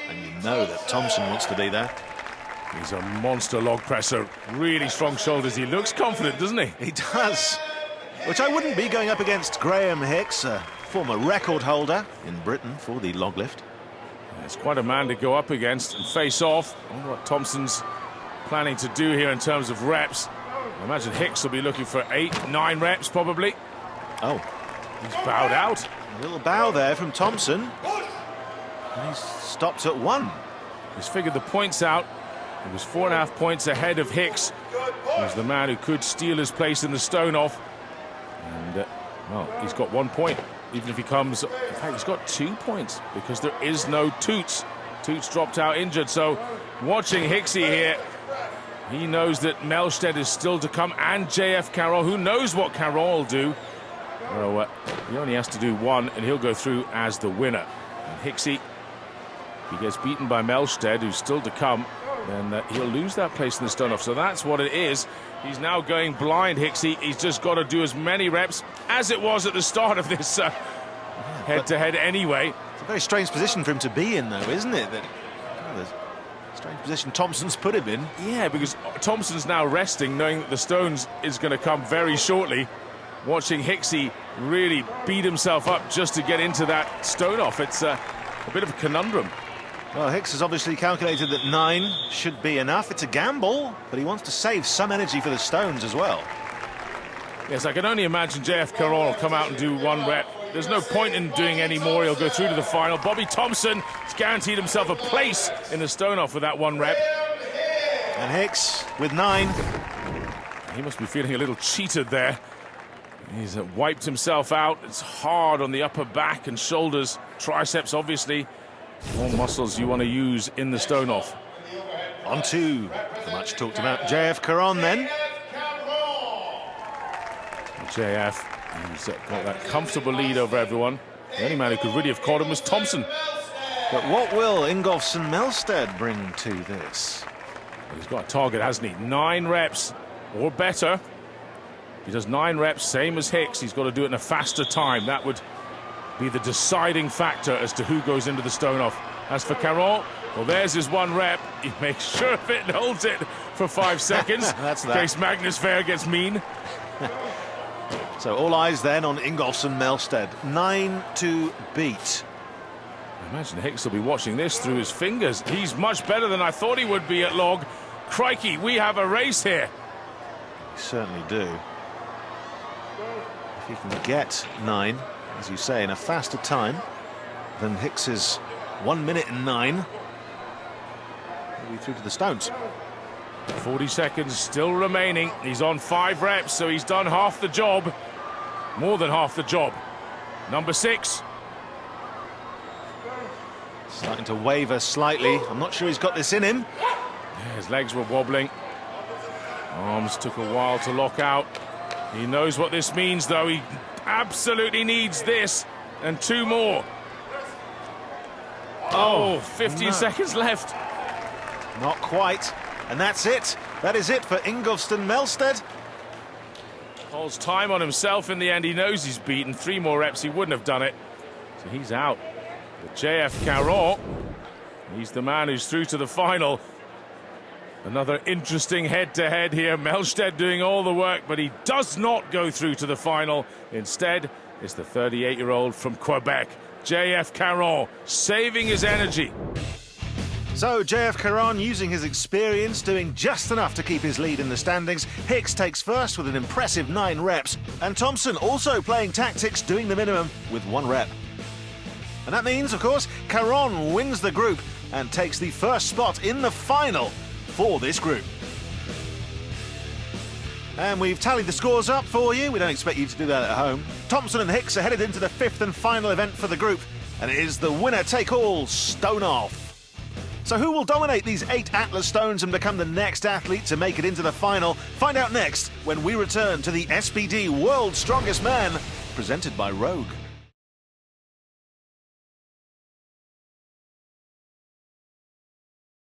And you know that Thompson wants to be there. He's a monster log presser. Really strong shoulders. He looks confident, doesn't he? He does. Which I wouldn't be going up against Graham Hicks, a former record holder in Britain for the log lift. It's quite a man to go up against and face off. I wonder what Thompson's planning to do here in terms of reps. I imagine Hicks will be looking for 8, 9 reps probably. Oh, he's bowed out. A little bow there from Thompson. And he's stopped at 1. He's figured the points out. He was 4.5 points ahead of Hicks. He was the man who could steal his place in the stone off. And, well, he's got 1 point. Even if he comes... In fact, he's got 2 points because there is no Toots. Toots dropped out injured. So, watching Hicksy here, he knows that Melsted is still to come, and JF Caron. Who knows what Caron will do? Well, he only has to do 1, and he'll go through as the winner. And Hicksy, if he gets beaten by Melsted, who's still to come, then he'll lose that place in the stone off. So that's what it is. He's now going blind, Hicksy. He's just got to do as many reps as it was at the start of this head-to-head anyway. It's a very strange position for him to be in, though, isn't it? That, strange position Thompson's put him in. Yeah, because Thompson's now resting, knowing that the stones is going to come very shortly. Watching Hicksy really beat himself up just to get into that stone off. It's a bit of a conundrum. Well, Hicks has obviously calculated that 9 should be enough. It's a gamble, but he wants to save some energy for the stones as well. Yes, I can only imagine JF Caron will come out and do 1 rep. There's no point in doing any more. He'll go through to the final. Bobby Thompson has guaranteed himself a place in the stone off with that 1 rep. And Hicks with 9. He must be feeling a little cheated there. He's wiped himself out. It's hard on the upper back and shoulders. Triceps, obviously. More muscles you want to use in the stone off. On to the much talked about JF Caron then. JF, he's got that comfortable lead over everyone. The only man who could really have caught him was Thompson. But what will Ingolfsson Melsted bring to this? Well, he's got a target, hasn't he? 9 reps or better. If he does 9 reps, same as Hicks, he's got to do it in a faster time. That would be the deciding factor as to who goes into the stone off. As for Caron, well, there's his 1 rep. He makes sure of it and holds it for 5 seconds. That's in case Magnus Fair gets mean. So all eyes then on Ingolfsson Melsted. 9 to beat. I imagine Hicks will be watching this through his fingers. He's much better than I thought he would be at log. Crikey, we have a race here. We certainly do. If he can get 9, as you say, in a faster time than Hicks's 1 minute and 9, he'll be through to the stones. 40 seconds still remaining. He's on 5 reps, so he's done half the job. More than half the job. Number 6. Starting to waver slightly. I'm not sure he's got this in him. Yeah, his legs were wobbling. Arms took a while to lock out. He knows what this means, though. He absolutely needs this and 2 more. Oh, 15 seconds left. Not quite. And that's it. That is it for Ingolfsson Melsted. Holds time on himself in the end. He knows he's beaten. 3 more reps, he wouldn't have done it. So he's out. But JF Caron, he's the man who's through to the final. Another interesting head-to-head here. Melsted doing all the work, but he does not go through to the final. Instead, it's the 38-year-old from Quebec, JF Caron, saving his energy. So JF Caron using his experience, doing just enough to keep his lead in the standings. Hicks takes first with an impressive 9 reps. And Thompson also playing tactics, doing the minimum with 1 rep. And that means, of course, Caron wins the group and takes the first spot in the final for this group. And we've tallied the scores up for you. We don't expect you to do that at home. Thompson and Hicks are headed into the 5th and final event for the group. And it is the winner-take-all stone off. So who will dominate these 8 Atlas stones and become the next athlete to make it into the final? Find out next when we return to the SPD World's Strongest Man, presented by Rogue.